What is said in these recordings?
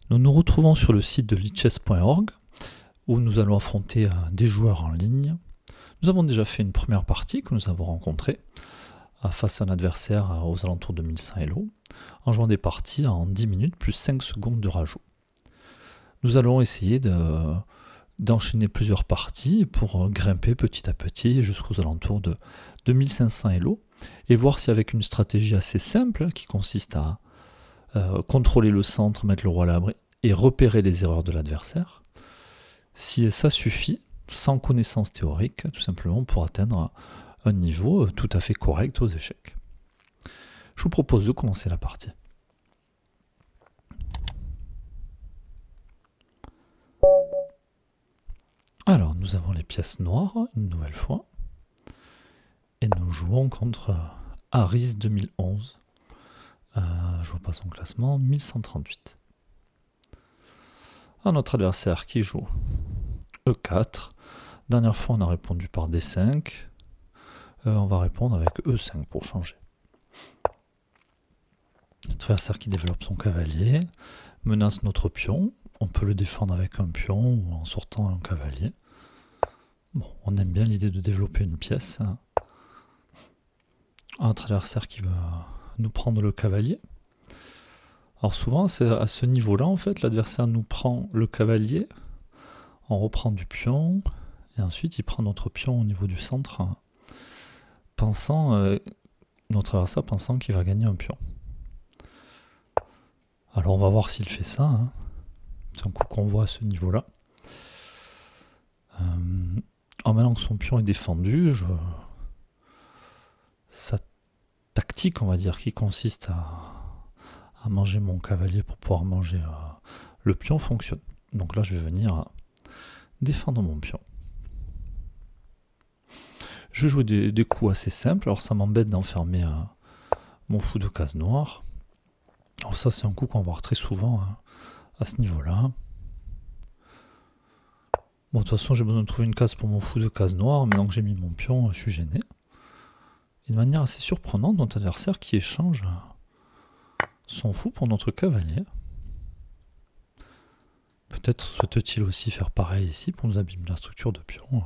Nous nous retrouvons sur le site de lichess.org où nous allons affronter des joueurs en ligne. Nous avons déjà fait une première partie que nous avons rencontrée face à un adversaire aux alentours de 1100 Elo en jouant des parties en 10 minutes plus 5 secondes de rajout. Nous allons essayer d'enchaîner plusieurs parties pour grimper petit à petit jusqu'aux alentours de 2500 Elo et voir si avec une stratégie assez simple qui consiste à contrôler le centre, mettre le roi à l'abri et repérer les erreurs de l'adversaire, si ça suffit, sans connaissance théorique, tout simplement pour atteindre un niveau tout à fait correct aux échecs. Je vous propose de commencer la partie. Alors, nous avons les pièces noires, une nouvelle fois, et nous jouons contre Harris 2011. Je vois pas son classement, 1138. Alors, notre adversaire qui joue E4. Dernière fois, on a répondu par D5. On va répondre avec E5 pour changer. Notre adversaire qui développe son cavalier menace notre pion. On peut le défendre avec un pion ou en sortant un cavalier. Bon, on aime bien l'idée de développer une pièce. Notre adversaire qui va nous prendre le cavalier. Alors souvent, c'est à ce niveau-là, en fait, l'adversaire nous prend le cavalier, on reprend du pion, et ensuite il prend notre pion au niveau du centre, notre adversaire pensant qu'il va gagner un pion. Alors on va voir s'il fait ça. C'est un coup qu'on voit à ce niveau-là. Maintenant que son pion est défendu, sa tactique, on va dire, qui consiste à manger mon cavalier pour pouvoir manger le pion fonctionne. Donc là, je vais venir défendre mon pion. Je vais jouer des coups assez simples. Alors ça m'embête d'enfermer mon fou de case noire. Alors ça, c'est un coup qu'on va voir très souvent à ce niveau-là. Bon, de toute façon, j'ai besoin de trouver une case pour mon fou de case noire. Maintenant que j'ai mis mon pion, je suis gêné. Et de manière assez surprenante, notre adversaire qui échange son fou pour notre cavalier. Peut-être souhaite-t-il aussi faire pareil ici pour nous abîmer la structure de pion.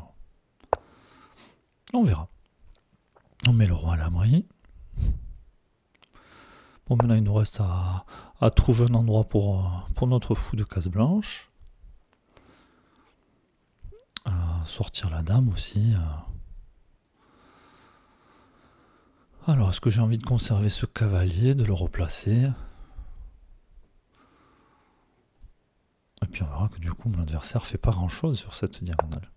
On verra. On met le roi à l'abri. Bon, maintenant il nous reste à trouver un endroit pour notre fou de case blanche. Sortir la dame aussi. Alors, est-ce que j'ai envie de conserver ce cavalier, de le replacer? Et puis on verra que du coup mon adversaire fait pas grand chose sur cette diagonale.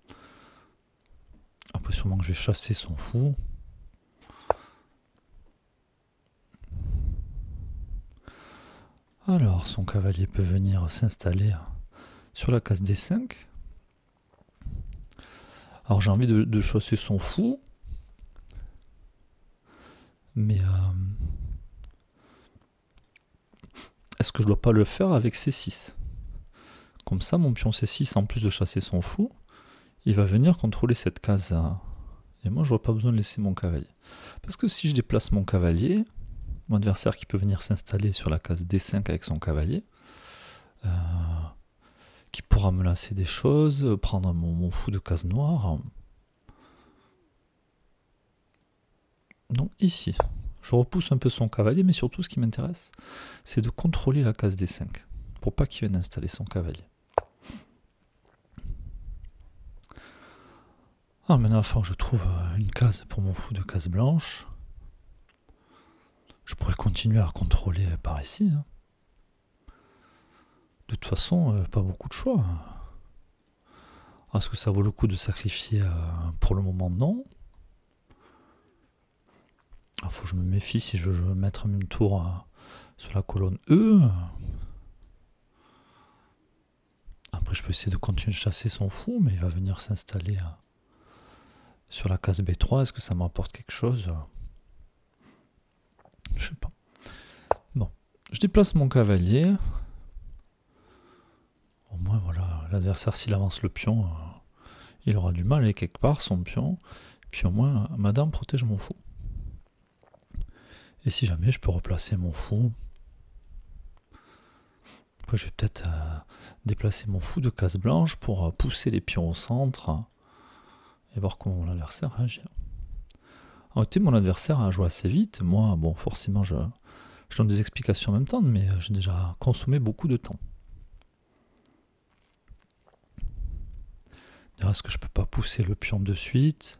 Après sûrement que je vais chasser son fou. Alors son cavalier peut venir s'installer sur la case D5. Alors j'ai envie de chasser son fou. Mais est-ce que je dois pas le faire avec C6? Comme ça mon pion C6, en plus de chasser son fou, il va venir contrôler cette case. Et moi, je n'aurai pas besoin de laisser mon cavalier. Parce que si je déplace mon cavalier, mon adversaire qui peut venir s'installer sur la case D5 avec son cavalier, qui pourra menacer des choses, prendre mon fou de case noire. Donc ici, je repousse un peu son cavalier, mais surtout ce qui m'intéresse, c'est de contrôler la case D5, pour pas qu'il vienne installer son cavalier. Alors maintenant, il faut que je trouve une case pour mon fou de case blanche. Je pourrais continuer à contrôler par ici. De toute façon, pas beaucoup de choix. Est-ce que ça vaut le coup de sacrifier? Pour le moment, non. Il faut que je me méfie si je veux mettre une tour sur la colonne E. Après, je peux essayer de continuer de chasser son fou, mais il va venir s'installer sur la case B3. Est-ce que ça m'apporte quelque chose? Je sais pas. Bon, je déplace mon cavalier. Au moins, voilà, l'adversaire, s'il avance le pion, il aura du mal à aller quelque part, son pion. Puis au moins, ma dame protège mon fou. Et si jamais je peux replacer mon fou, Après, je vais peut-être déplacer mon fou de case blanche pour pousser les pions au centre et voir comment l'adversaire réagit. En réalité, mon adversaire a joué assez vite. Moi, bon, forcément, je donne des explications en même temps, mais j'ai déjà consommé beaucoup de temps. Est-ce que je peux pas pousser le pion de suite?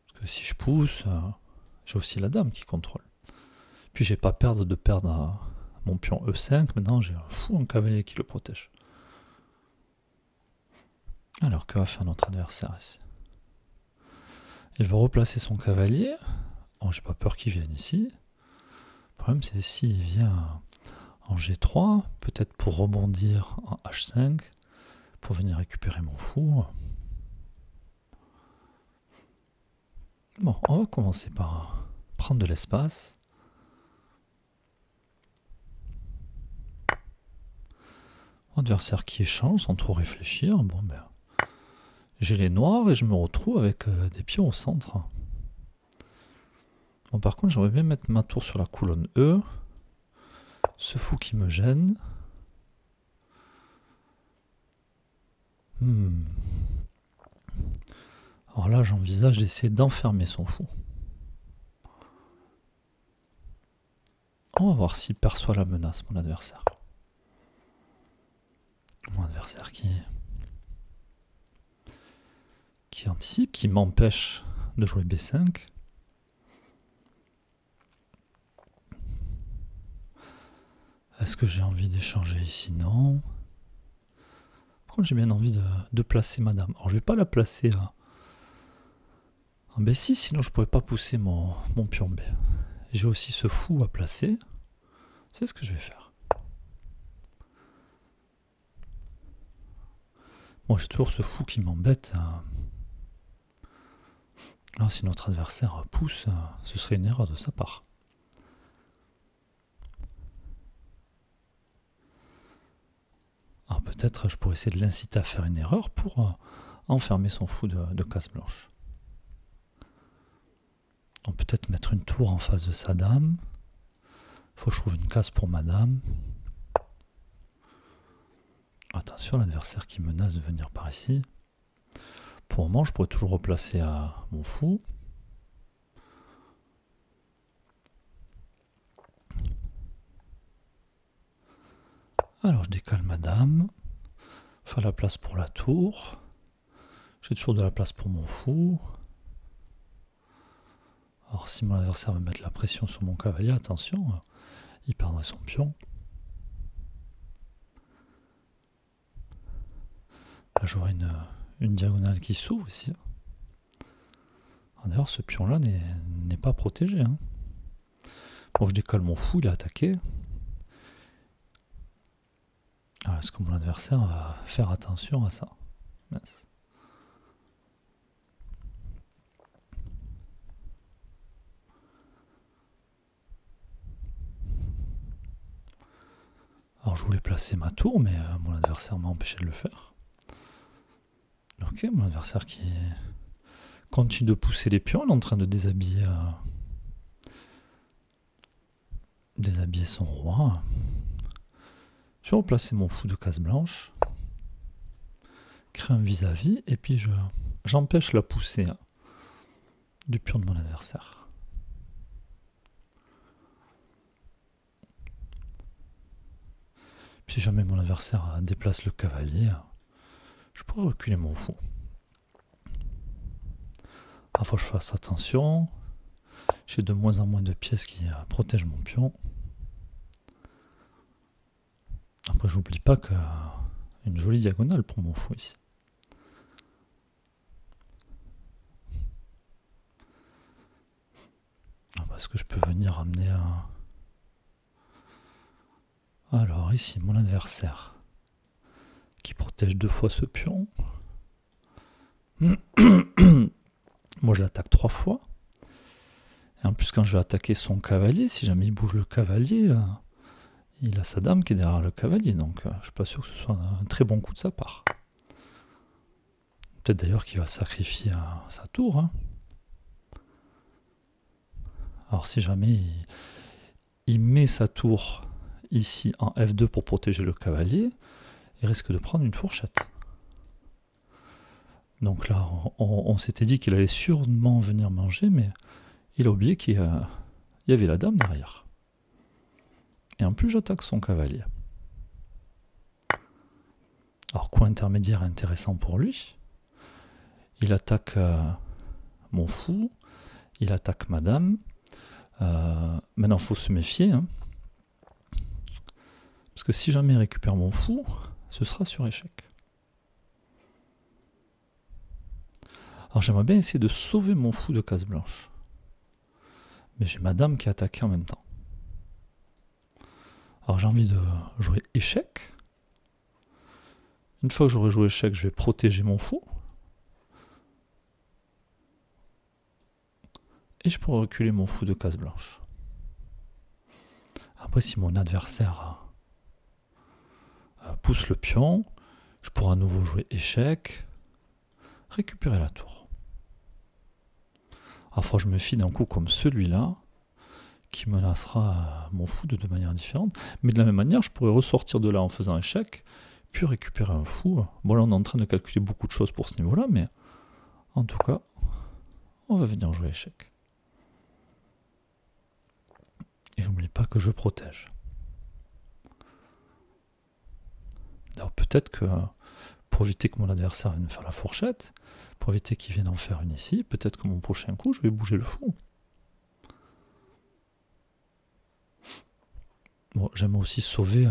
Parce que si je pousse, j'ai aussi la dame qui contrôle. Puis j'ai pas peur de perdre mon pion E5. Maintenant, j'ai un fou en cavalier qui le protège. Alors, que va faire notre adversaire ici? Il va replacer son cavalier. Bon, j'ai pas peur qu'il vienne ici. Le problème, c'est s'il vient en G3, peut-être pour rebondir en H5, pour venir récupérer mon fou. Bon, on va commencer par prendre de l'espace. Mon adversaire qui échange sans trop réfléchir. Bon, ben, j'ai les noirs et je me retrouve avec des pions au centre. Bon, par contre, j'aimerais bien mettre ma tour sur la colonne E. Ce fou qui me gêne. Alors là, j'envisage d'essayer d'enfermer son fou. On va voir s'il perçoit la menace, mon adversaire. Mon adversaire qui anticipe, qui m'empêche de jouer B5. Est-ce que j'ai envie d'échanger ici? Non. Par contre, j'ai bien envie de placer ma dame. Alors, je ne vais pas la placer en B6, sinon je ne pourrais pas pousser mon pion B. J'ai aussi ce fou à placer. C'est ce que je vais faire. Bon, j'ai toujours ce fou qui m'embête. Alors, si notre adversaire pousse, ce serait une erreur de sa part. Alors peut-être je pourrais essayer de l'inciter à faire une erreur pour enfermer son fou de case blanche. Donc peut-être mettre une tour en face de sa dame. Il faut que je trouve une case pour ma dame. Attention, l'adversaire qui menace de venir par ici. Pour le moment, je pourrais toujours replacer mon fou. Alors je décale ma dame. Faire la place pour la tour. J'ai toujours de la place pour mon fou. Alors si mon adversaire veut mettre la pression sur mon cavalier, attention, il perdrait son pion. Là je vois une diagonale qui s'ouvre ici. D'ailleurs ce pion là n'est pas protégé. Bon, je décolle mon fou, il est attaqué. Alors est-ce que mon adversaire va faire attention à ça? Mince. Alors je voulais placer ma tour, mais mon adversaire m'a empêché de le faire. Ok, mon adversaire qui continue de pousser les pions, il est en train de déshabiller son roi. Je vais replacer mon fou de case blanche, créer un vis-à-vis, et puis j'empêche la poussée du pion de mon adversaire. Si jamais mon adversaire déplace le cavalier, je pourrais reculer mon fou. Il faut que je fasse attention. J'ai de moins en moins de pièces qui protègent mon pion. Après, j'oublie pas qu'il y a une jolie diagonale pour mon fou ici. Est-ce que je peux venir amener un... Alors ici, mon adversaire qui protège 2 fois ce pion. Moi, je l'attaque 3 fois. Et en plus, quand je vais attaquer son cavalier, si jamais il bouge le cavalier, il a sa dame qui est derrière le cavalier. Donc, je ne suis pas sûr que ce soit un très bon coup de sa part. Peut-être d'ailleurs qu'il va sacrifier sa tour. Alors, si jamais il met sa tour ici en F2 pour protéger le cavalier, il risque de prendre une fourchette. Donc là, on s'était dit qu'il allait sûrement venir manger, mais il a oublié qu'il y avait la dame derrière. Et en plus, j'attaque son cavalier. Alors, coup intermédiaire intéressant pour lui. Il attaque mon fou, il attaque ma dame. Maintenant, il faut se méfier. Hein, parce que si jamais il récupère mon fou, ce sera sur échec. Alors, j'aimerais bien essayer de sauver mon fou de case blanche. Mais j'ai ma dame qui est attaquée en même temps. Alors, j'ai envie de jouer échec. Une fois que j'aurai joué échec, je vais protéger mon fou. Et je pourrai reculer mon fou de case blanche. Après, si mon adversaire pousse le pion, je pourrai à nouveau jouer échec, récupérer la tour. Alors, il faut que je me fie d'un coup comme celui-là, qui menacera mon fou de deux manières différentes. Mais de la même manière, je pourrais ressortir de là en faisant échec, puis récupérer un fou. Bon, là, on est en train de calculer beaucoup de choses pour ce niveau-là, mais en tout cas, on va venir jouer échec. Et j'oublie pas que je protège. Alors peut-être que pour éviter que mon adversaire vienne faire la fourchette, pour éviter qu'il vienne en faire une ici, peut-être que mon prochain coup, je vais bouger le fou. Bon, j'aime aussi sauver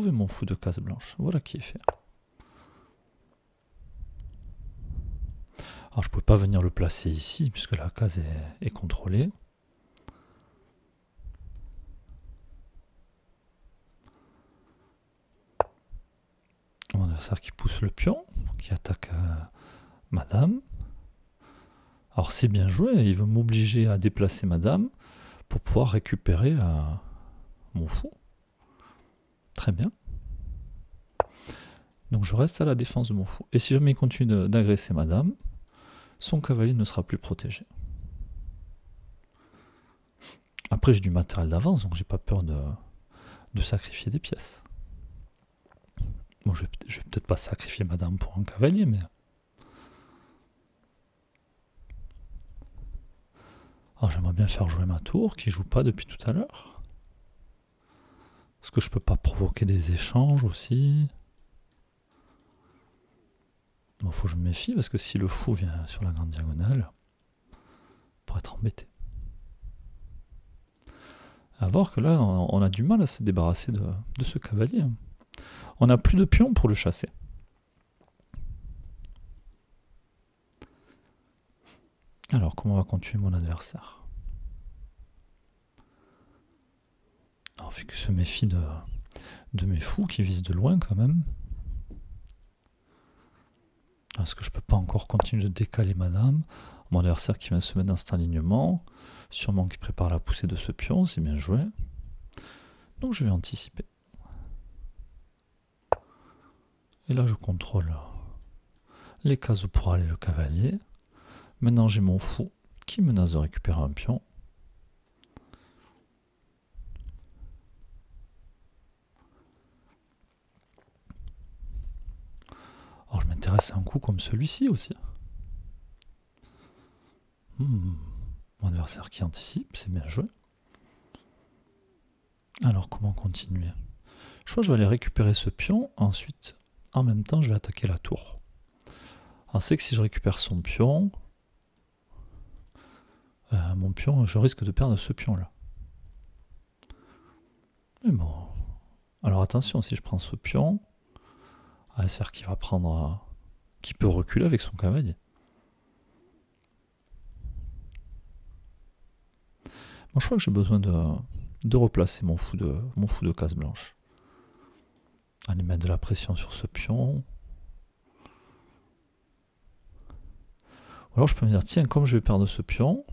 mon fou de case blanche. Voilà qui est fait. Alors je ne pouvais pas venir le placer ici, puisque la case est contrôlée. Mon adversaire qui pousse le pion, qui attaque ma dame. Alors c'est bien joué, il veut m'obliger à déplacer ma dame pour pouvoir récupérer mon fou. Très bien. Donc je reste à la défense de mon fou. Et si jamais il continue d'agresser ma dame, son cavalier ne sera plus protégé. Après j'ai du matériel d'avance, donc j'ai pas peur de sacrifier des pièces. Bon, je vais peut-être pas sacrifier ma dame pour un cavalier, mais... Alors j'aimerais bien faire jouer ma tour, qui joue pas depuis tout à l'heure. Est-ce que je peux pas provoquer des échanges aussi? Bon, faut que je me méfie, parce que si le fou vient sur la grande diagonale, on pourrait être embêté. À voir que là, on a du mal à se débarrasser de ce cavalier. On n'a plus de pions pour le chasser. Alors, comment va continuer mon adversaire? Alors, vu qu'il se méfie de mes fous qui visent de loin quand même. Est-ce que je peux pas encore continuer de décaler ma dame? Mon adversaire qui va se mettre dans cet alignement. Sûrement qui prépare la poussée de ce pion, c'est bien joué. Donc je vais anticiper. Et là je contrôle les cases où pourra aller le cavalier. Maintenant j'ai mon fou qui menace de récupérer un pion. Alors je m'intéresse à un coup comme celui-ci aussi. Mon adversaire qui anticipe, c'est bien joué. Alors comment continuer? Je crois que je vais aller récupérer ce pion, ensuite en même temps je vais attaquer la tour. Alors c'est que si je récupère son pion, mon pion, je risque de perdre ce pion là. Mais bon. Alors attention, si je prends ce pion, c'est-à-dire qu'il va prendre... qui peut reculer avec son cavalier. Bon, je crois que j'ai besoin de replacer mon fou de case blanche. Aller mettre de la pression sur ce pion. Ou alors je peux me dire, tiens, comme je vais perdre ce pion,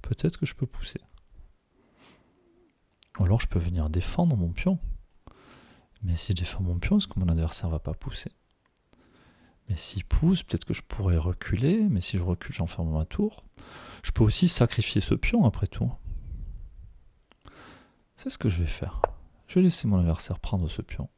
peut-être que je peux pousser. Ou alors je peux venir défendre mon pion. Mais si je défends mon pion, est-ce que mon adversaire ne va pas pousser? Mais s'il pousse, peut-être que je pourrais reculer, mais si je recule, j'enferme ma tour. Je peux aussi sacrifier ce pion après tout. C'est ce que je vais faire. Je vais laisser mon adversaire prendre ce pion.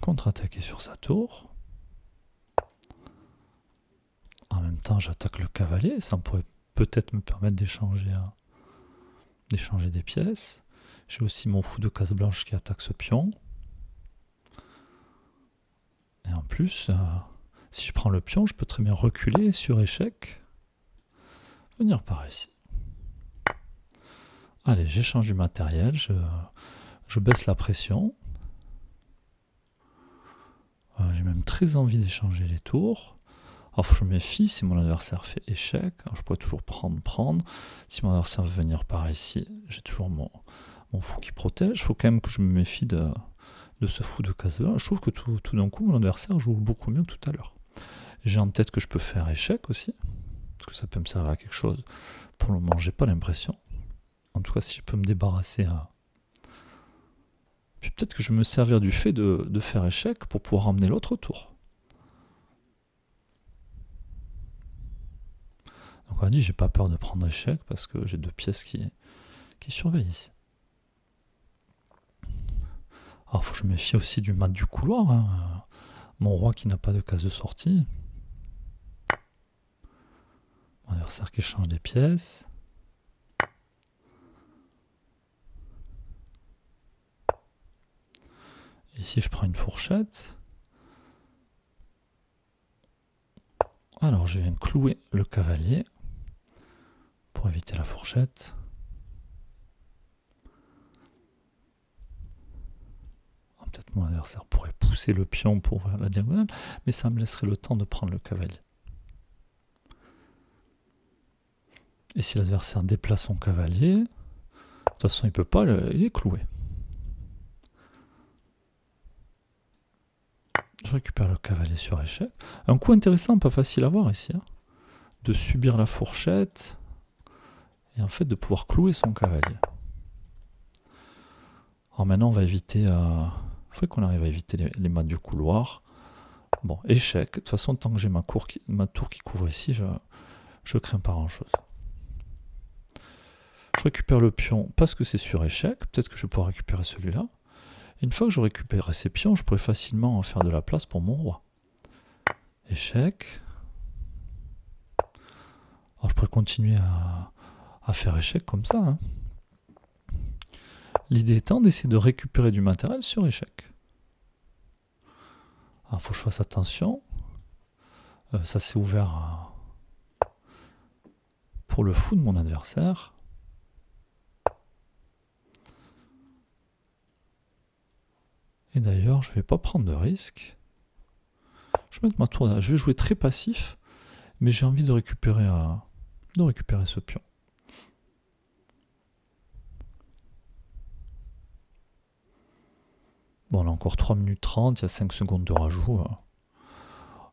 Contre-attaquer sur sa tour. En même temps, j'attaque le cavalier. Ça pourrait peut-être me permettre d'échanger des pièces. J'ai aussi mon fou de case blanche qui attaque ce pion. Et en plus, si je prends le pion, je peux très bien reculer sur échec. Venir par ici. Allez, j'échange du matériel. Je baisse la pression. J'ai même très envie d'échanger les tours. Alors, faut que je me méfie si mon adversaire fait échec. Alors, je pourrais toujours prendre. Si mon adversaire veut venir par ici, j'ai toujours mon fou qui protège. Il faut quand même que je me méfie de ce fou de case blanche. Je trouve que tout d'un coup, mon adversaire joue beaucoup mieux que tout à l'heure. J'ai en tête que je peux faire échec aussi, parce que ça peut me servir à quelque chose. Pour le moment, j'ai pas l'impression. En tout cas, si je peux me débarrasser Puis peut-être que je vais me servir du fait de faire échec pour pouvoir emmener l'autre tour. Donc on a dit, j'ai pas peur de prendre échec parce que j'ai deux pièces qui surveillent ici. Alors il faut que je me méfie aussi du mat du couloir. Hein. Mon roi qui n'a pas de case de sortie. Mon adversaire qui change des pièces. Ici je prends une fourchette. Alors je viens clouer le cavalier pour éviter la fourchette. Peut-être mon adversaire pourrait pousser le pion pour voir la diagonale, mais ça me laisserait le temps de prendre le cavalier. Et si l'adversaire déplace son cavalier, de toute façon il peut pas, il est cloué. Je récupère le cavalier sur échec. Un coup intéressant, pas facile à voir ici, hein, de subir la fourchette et en fait de pouvoir clouer son cavalier. Alors maintenant on va éviter... il faut qu'on arrive à éviter les mâts du couloir. Bon, échec. De toute façon, tant que j'ai ma tour qui couvre ici, je crains pas grand chose. Je récupère le pion parce que c'est sur échec. Peut-être que je pourrais récupérer celui-là. Une fois que je récupère ces pions, je pourrais facilement en faire de la place pour mon roi. Échec. Alors je pourrais continuer à faire échec comme ça. Hein. L'idée étant d'essayer de récupérer du matériel sur échec. Alors il faut que je fasse attention. Ça s'est ouvert pour le fou de mon adversaire. Et d'ailleurs, je ne vais pas prendre de risque. Je vais mettre ma tour. Je vais jouer très passif, mais j'ai envie de récupérer ce pion. Bon, on a encore 3 minutes 30, il y a 5 secondes de rajout.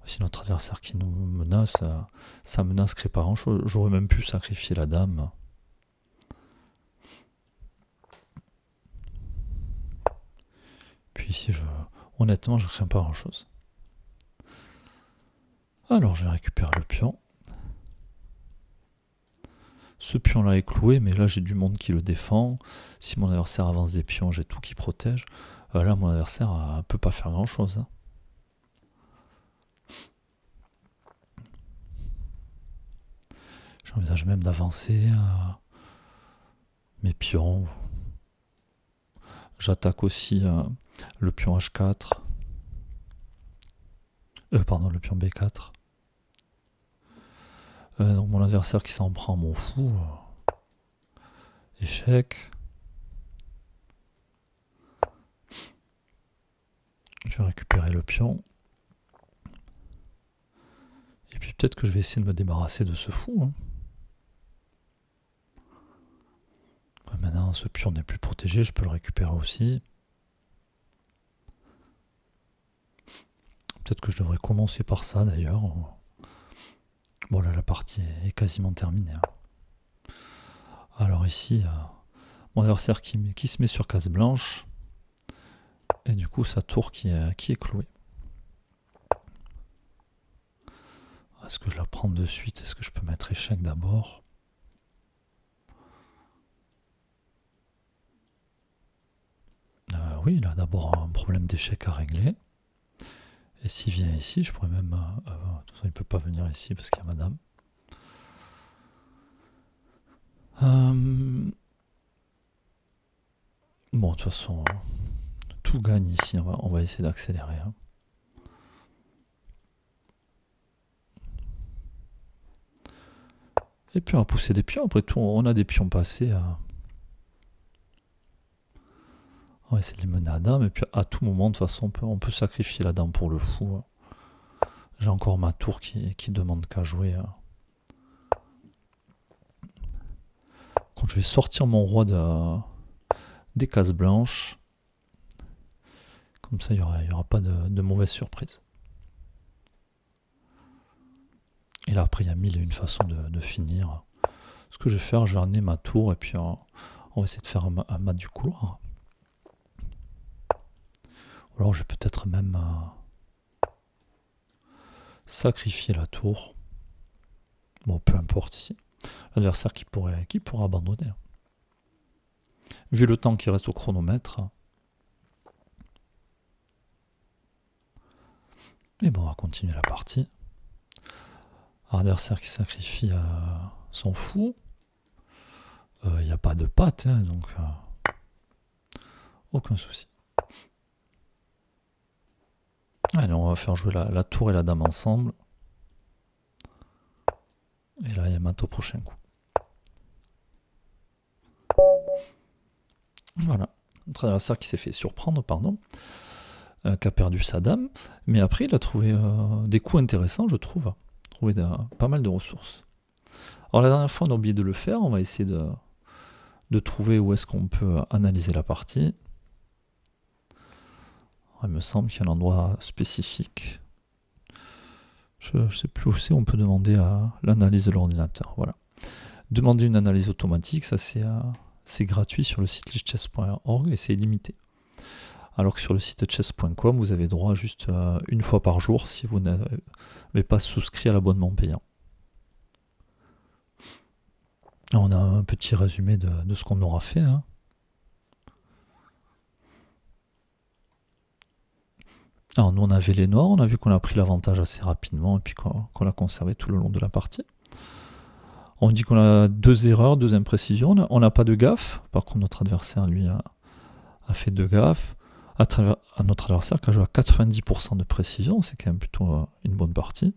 Si notre adversaire qui nous menace, sa menace crée pas grand chose. J'aurais même pu sacrifier la dame. Puis ici, honnêtement, je crains pas grand chose. Alors, je vais récupérer le pion. Ce pion-là est cloué, mais là, j'ai du monde qui le défend. Si mon adversaire avance des pions, j'ai tout qui protège. Là, mon adversaire ne peut pas faire grand-chose. Hein. J'envisage même d'avancer mes pions. J'attaque aussi le pion H4. Pardon, le pion B4. Donc mon adversaire qui s'en prend mon fou. Échec. Je vais récupérer le pion. Et puis peut-être que je vais essayer de me débarrasser de ce fou. Hein. Maintenant, ce pion n'est plus protégé, je peux le récupérer aussi. Peut-être que je devrais commencer par ça d'ailleurs. Bon là, la partie est quasiment terminée. Hein. Alors ici, mon adversaire qui se met sur case blanche. Et du coup, sa tour qui est clouée. Est-ce que je la prends de suite? Est-ce que je peux mettre échec d'abord? Oui, il a d'abord un problème d'échec à régler. Et s'il vient ici, je pourrais même... de toute façon, il ne peut pas venir ici parce qu'il y a madame. Bon, de toute façon, tout gagne ici. On va essayer d'accélérer. Hein. Et puis on va pousser des pions. Après tout, on a des pions passés. On va essayer de les mener à dame. Et puis à tout moment, de toute façon, on peut sacrifier la dame pour le fou. J'ai encore ma tour qui demande qu'à jouer. Quand je vais sortir mon roi des cases blanches, comme ça, il n'y aura pas de mauvaise surprise. Et là, après, il y a mille et une façons de finir. Ce que je vais faire, je vais ramener ma tour et puis on va essayer de faire un mat du couloir. Ou alors, je vais peut-être même sacrifier la tour. Bon, peu importe ici. L'adversaire qui pourrait abandonner. Vu le temps qui reste au chronomètre. Et bon, on va continuer la partie. Adversaire qui sacrifie son fou. Il n'y a pas de patte, hein, donc aucun souci. Allez, on va faire jouer la tour et la dame ensemble. Et là, il y a mat au prochain coup. Voilà. Notre adversaire qui s'est fait surprendre, pardon. Qui a perdu sa dame. Mais après, il a trouvé des coups intéressants, je trouve. Trouvé pas mal de ressources. Alors, la dernière fois, on a oublié de le faire. On va essayer de trouver où est-ce qu'on peut analyser la partie. Il me semble qu'il y a un endroit spécifique. Je ne sais plus où c'est, on peut demander à l'analyse de l'ordinateur. Voilà. Demander une analyse automatique, ça c'est gratuit sur le site lichess.org et c'est illimité. Alors que sur le site chess.com, vous avez droit juste une fois par jour si vous n'avez pas souscrit à l'abonnement payant. On a un petit résumé de ce qu'on aura fait. Hein. Alors nous on avait les noirs, on a vu qu'on a pris l'avantage assez rapidement et puis qu'on l'a conservé tout le long de la partie. On dit qu'on a 2 erreurs, 2 imprécisions, on n'a pas de gaffe, par contre notre adversaire lui a fait 2 gaffes. À notre adversaire qui a joué à 90% de précision, c'est quand même plutôt une bonne partie.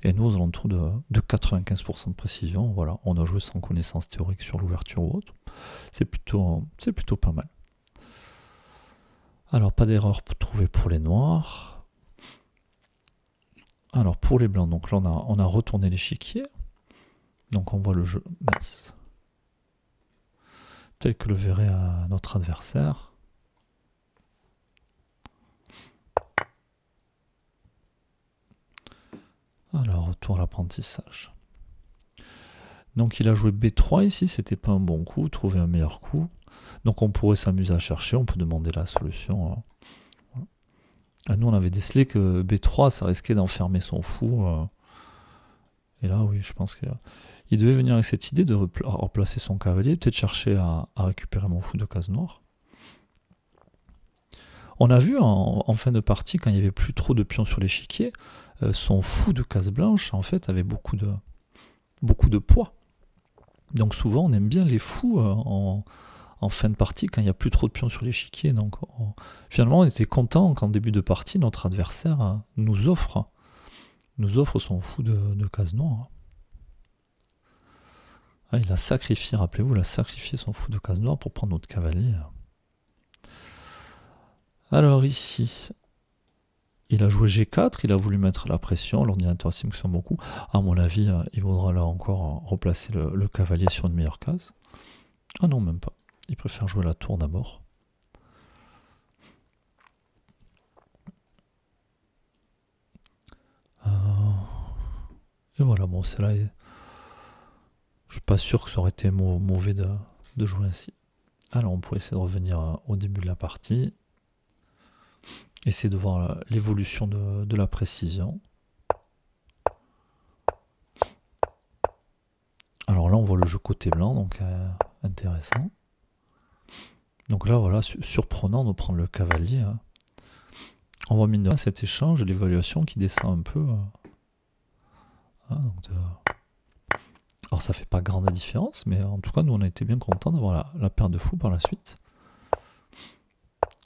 Et nous aux alentours de 95% de précision, voilà, on a joué sans connaissance théorique sur l'ouverture ou autre. C'est plutôt pas mal. Alors, pas d'erreur trouvée pour les noirs. Alors, pour les blancs, donc là, on a retourné l'échiquier. Donc, on voit le jeu mince. Tel que le verrait notre adversaire. Alors, retour à l'apprentissage. Donc, il a joué B3 ici, c'était pas un bon coup, trouver un meilleur coup. Donc, on pourrait s'amuser à chercher, on peut demander la solution. Nous, on avait décelé que B3, ça risquait d'enfermer son fou. Et là, oui, je pense qu'il devait venir avec cette idée de replacer son cavalier, peut-être chercher à récupérer mon fou de case noire. On a vu en fin de partie, quand il n'y avait plus trop de pions sur l'échiquier, son fou de case blanche, en fait, avait beaucoup de poids. Donc souvent, on aime bien les fous en fin de partie, quand il n'y a plus trop de pions sur l'échiquier. Donc finalement, on était content qu'en début de partie, notre adversaire nous offre son fou de case noire. Ah, il a sacrifié, rappelez-vous, il a sacrifié son fou de case noire pour prendre notre cavalier. Alors ici, il a joué G4, il a voulu mettre la pression, l'ordinateur estime que c'est un bon coup. À mon avis, il vaudra là encore replacer le cavalier sur une meilleure case. Ah non, même pas. Il préfère jouer la tour d'abord. Et voilà, bon, c'est là. Je suis pas sûr que ça aurait été mauvais de jouer ainsi. Alors, on pourrait essayer de revenir au début de la partie. Essayer de voir l'évolution de la précision. voit le jeu côté blanc, donc intéressant. Donc là, voilà, surprenant de prendre le cavalier. Hein. On voit mine de rien cet échange, l'évaluation qui descend un peu. Hein, alors ça fait pas grande différence, mais en tout cas, nous on a été bien contents d'avoir la paire de fous par la suite.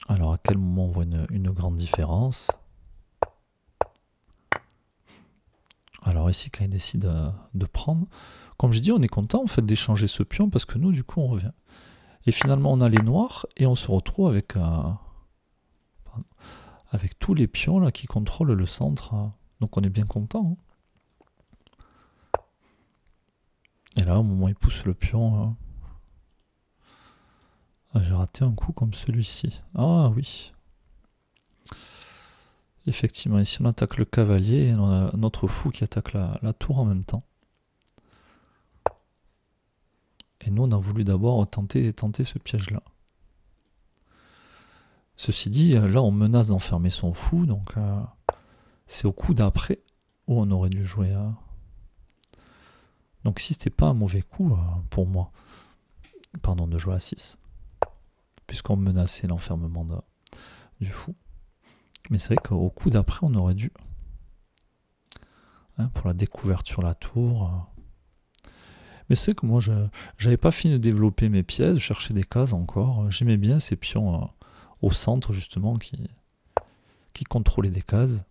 Alors à quel moment on voit une grande différence? Alors ici, quand il décide de prendre, comme je dis, on est content en fait d'échanger ce pion parce que nous, du coup, on revient. Et finalement, on a les noirs et on se retrouve avec tous les pions là qui contrôlent le centre. Donc on est bien content. Hein. Et là, au moment où il pousse le pion, j'ai raté un coup comme celui-ci. Ah oui. Effectivement, ici on attaque le cavalier et on a notre fou qui attaque la tour en même temps. Et nous, on a voulu d'abord tenter ce piège-là. Ceci dit, là, on menace d'enfermer son fou, donc c'est au coup d'après où on aurait dû jouer. Donc si c'était pas un mauvais coup pour moi, pardon, de jouer à 6, puisqu'on menaçait l'enfermement du fou. Mais c'est vrai qu'au coup d'après, on aurait dû, hein, pour la découverte sur la tour. Mais c'est vrai que moi, j'avais pas fini de développer mes pièces, je cherchais des cases encore. J'aimais bien ces pions au centre, justement, qui contrôlaient des cases.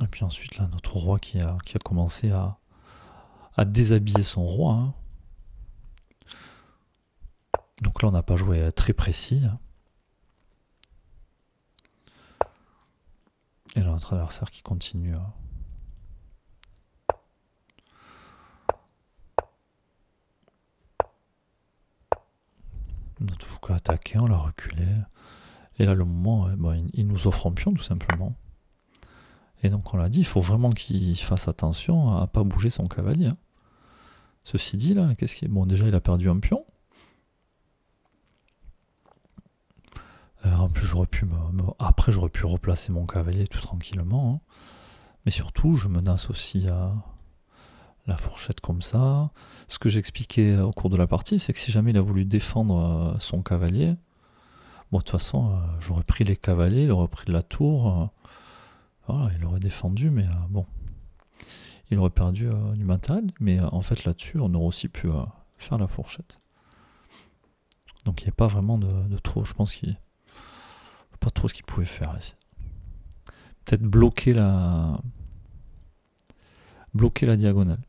Et puis ensuite, là, notre roi qui a commencé à déshabiller son roi. Hein. Donc là, on n'a pas joué très précis. Et là, notre adversaire qui continue. Notre fou qui a attaqué, on l'a reculé. Et là, le moment, il nous offre un pion, tout simplement. Et donc, on l'a dit, il faut vraiment qu'il fasse attention à ne pas bouger son cavalier. Hein. Ceci dit, là, qu'est-ce qui est... Bon, déjà, il a perdu un pion. En plus, après, j'aurais pu replacer mon cavalier tout tranquillement. Hein. Mais surtout, je menace aussi la fourchette comme ça. Ce que j'expliquais au cours de la partie, c'est que si jamais il a voulu défendre son cavalier, bon, de toute façon, j'aurais pris les cavaliers, il aurait pris la tour. Voilà, il aurait défendu, mais bon. Il aurait perdu du matériel. Mais en fait, là-dessus, on aurait aussi pu faire la fourchette. Donc, il n'y a pas vraiment de trop. Je pense qu'il... Pas trop ce qu'il pouvait faire ici. Peut-être bloquer la diagonale.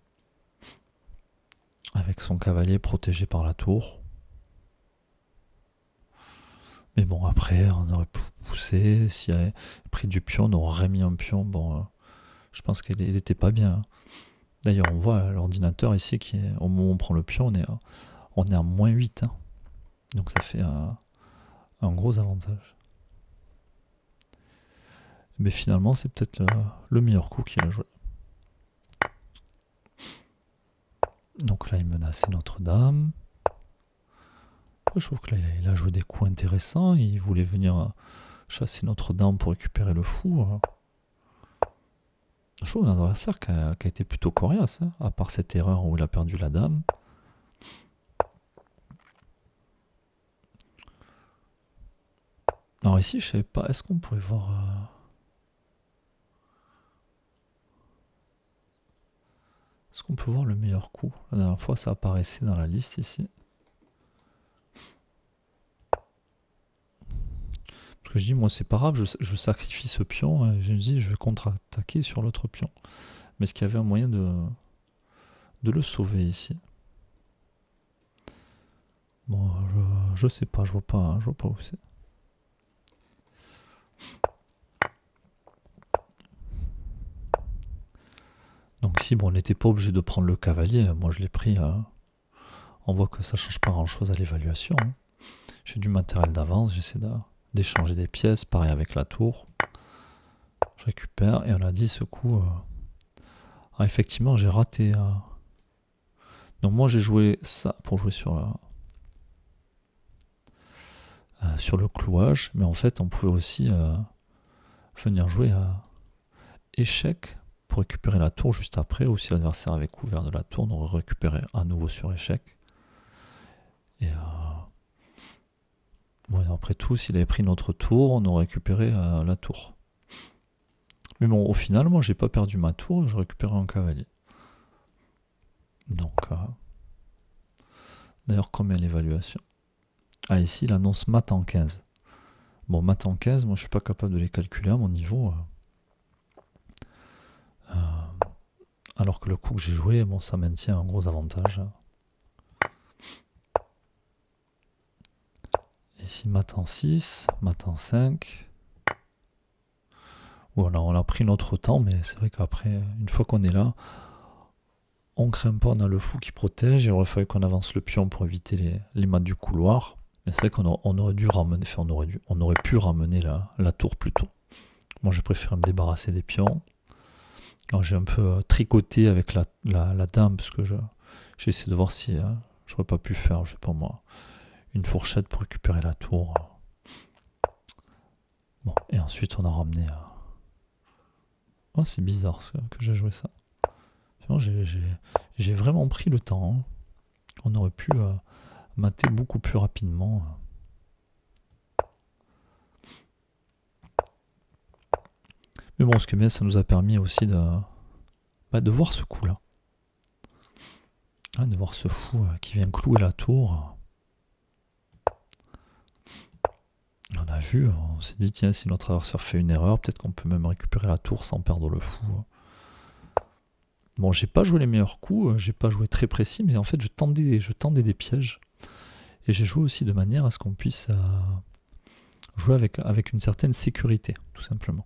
Avec son cavalier protégé par la tour. Mais bon, après, on aurait poussé. S'il avait pris du pion, on aurait remis un pion. Bon, je pense qu'il n'était pas bien. D'ailleurs, on voit l'ordinateur ici, au moment où on prend le pion, on est à moins 8. Hein. Donc ça fait un gros avantage. Mais finalement, c'est peut-être le meilleur coup qu'il a joué. Donc là, il menaçait Notre-Dame. Je trouve que là, il a joué des coups intéressants. Il voulait venir chasser Notre-Dame pour récupérer le fou. Je trouve un adversaire qui a été plutôt coriace, hein, à part cette erreur où il a perdu la dame. Alors ici, je savais pas, est-ce qu'on pourrait voir... Est-ce qu'on peut voir le meilleur coup? La dernière fois, ça apparaissait dans la liste ici. Parce que je dis, moi, c'est pas grave, je sacrifie ce pion, et je me dis, je vais contre-attaquer sur l'autre pion. Mais est-ce qu'il y avait un moyen de le sauver ici? Bon, je sais pas, je vois pas où c'est. Donc si, bon, on n'était pas obligé de prendre le cavalier, moi je l'ai pris. On voit que ça change pas grand-chose à l'évaluation. Hein. J'ai du matériel d'avance, j'essaie d'échanger des pièces, pareil avec la tour. Je récupère, et on a dit ce coup... Ah, effectivement, j'ai raté... Donc moi j'ai joué ça pour jouer sur le clouage, mais en fait on pouvait aussi venir jouer à échec pour récupérer la tour juste après, ou si l'adversaire avait couvert de la tour, on aurait récupéré à nouveau sur échec. Et bon, après tout, s'il avait pris notre tour, on aurait récupéré la tour. Mais bon, au final, moi, j'ai pas perdu ma tour, je récupérais un cavalier. Donc, d'ailleurs, combien l'évaluation? Ah, ici, il annonce mat en 15. Bon, mat en 15, moi, je suis pas capable de les calculer à mon niveau. Alors que le coup que j'ai joué, bon, ça maintient un gros avantage. Ici, mat en 6, mat en 5. Voilà, on a pris notre temps, mais c'est vrai qu'après, une fois qu'on est là, on craint pas, on a le fou qui protège. Il aurait fallu qu'on avance le pion pour éviter les mates du couloir. Mais c'est vrai qu'on aurait dû ramener, enfin on aurait pu ramener la tour plus tôt. Moi j'ai préféré me débarrasser des pions. Alors j'ai un peu tricoté avec la dame parce que j'ai essayé de voir si j'aurais pas pu faire, je sais pas moi, une fourchette pour récupérer la tour. Bon, et ensuite on a ramené. Oh, c'est bizarre que j'ai joué ça. J'ai vraiment pris le temps. Hein. On aurait pu mater beaucoup plus rapidement. Mais bon, ce qui est bien, ça nous a permis aussi de voir ce coup-là. De voir ce fou qui vient clouer la tour. On a vu, on s'est dit, tiens, si notre adversaire fait une erreur, peut-être qu'on peut même récupérer la tour sans perdre le fou. Bon, j'ai pas joué les meilleurs coups, j'ai pas joué très précis, mais en fait, je tendais des pièges. Et j'ai joué aussi de manière à ce qu'on puisse jouer avec une certaine sécurité, tout simplement.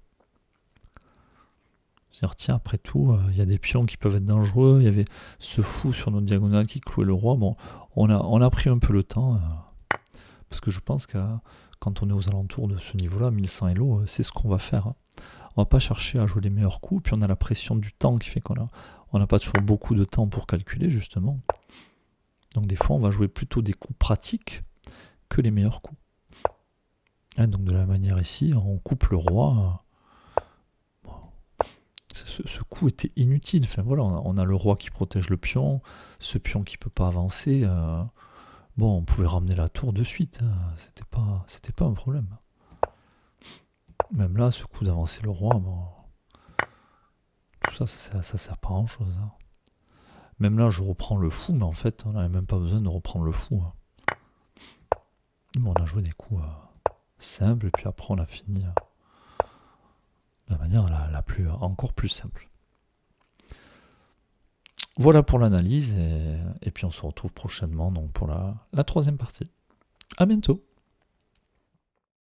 C'est-à-dire, tiens, après tout, il y a des pions qui peuvent être dangereux, il y avait ce fou sur notre diagonale qui clouait le roi. Bon, on a pris un peu le temps, parce que je pense que quand on est aux alentours de ce niveau-là, 1100 Elo, c'est ce qu'on va faire. Hein. On va pas chercher à jouer les meilleurs coups, puis on a la pression du temps qui fait qu'on n'a pas toujours beaucoup de temps pour calculer, justement. Donc des fois, on va jouer plutôt des coups pratiques que les meilleurs coups. Hein, donc de la manière ici, on coupe le roi. Ce coup était inutile. Enfin voilà, on a le roi qui protège le pion, ce pion qui peut pas avancer. Bon, on pouvait ramener la tour de suite. Hein. C'était pas un problème. Même là, ce coup d'avancer le roi, bon, tout ça sert pas à grand chose. Hein. Même là, je reprends le fou, mais en fait, on n'avait même pas besoin de reprendre le fou. Hein. Bon, on a joué des coups simples, et puis après, on a fini de la manière encore plus simple. Voilà pour l'analyse, et puis on se retrouve prochainement donc pour la troisième partie. À bientôt.